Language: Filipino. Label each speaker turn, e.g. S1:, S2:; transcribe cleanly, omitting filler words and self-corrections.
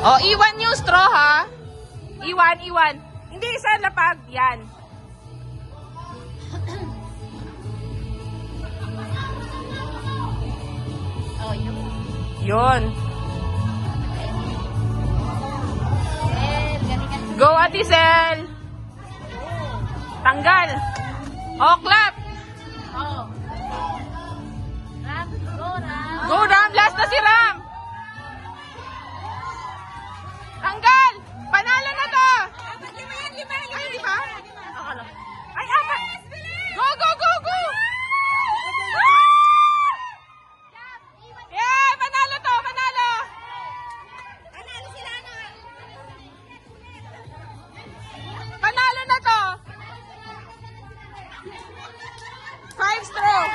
S1: Oh, iwan yung straw, ha? Iwan, iwan. Hindi isa lapag. Yan.
S2: Oh, yun.
S1: Yun.
S2: Galing.
S1: Go, Ate Sel. Tanggal. Oh, clap.
S2: Oh. Ram, go, Ram.
S1: Go, Ram. Last na si Ram. Tanggal. Panalo na to. Ay, lima? Ay, apat. Go, go, go, go. Yeah, panalo to, panalo. Panalo na to. 5 straw.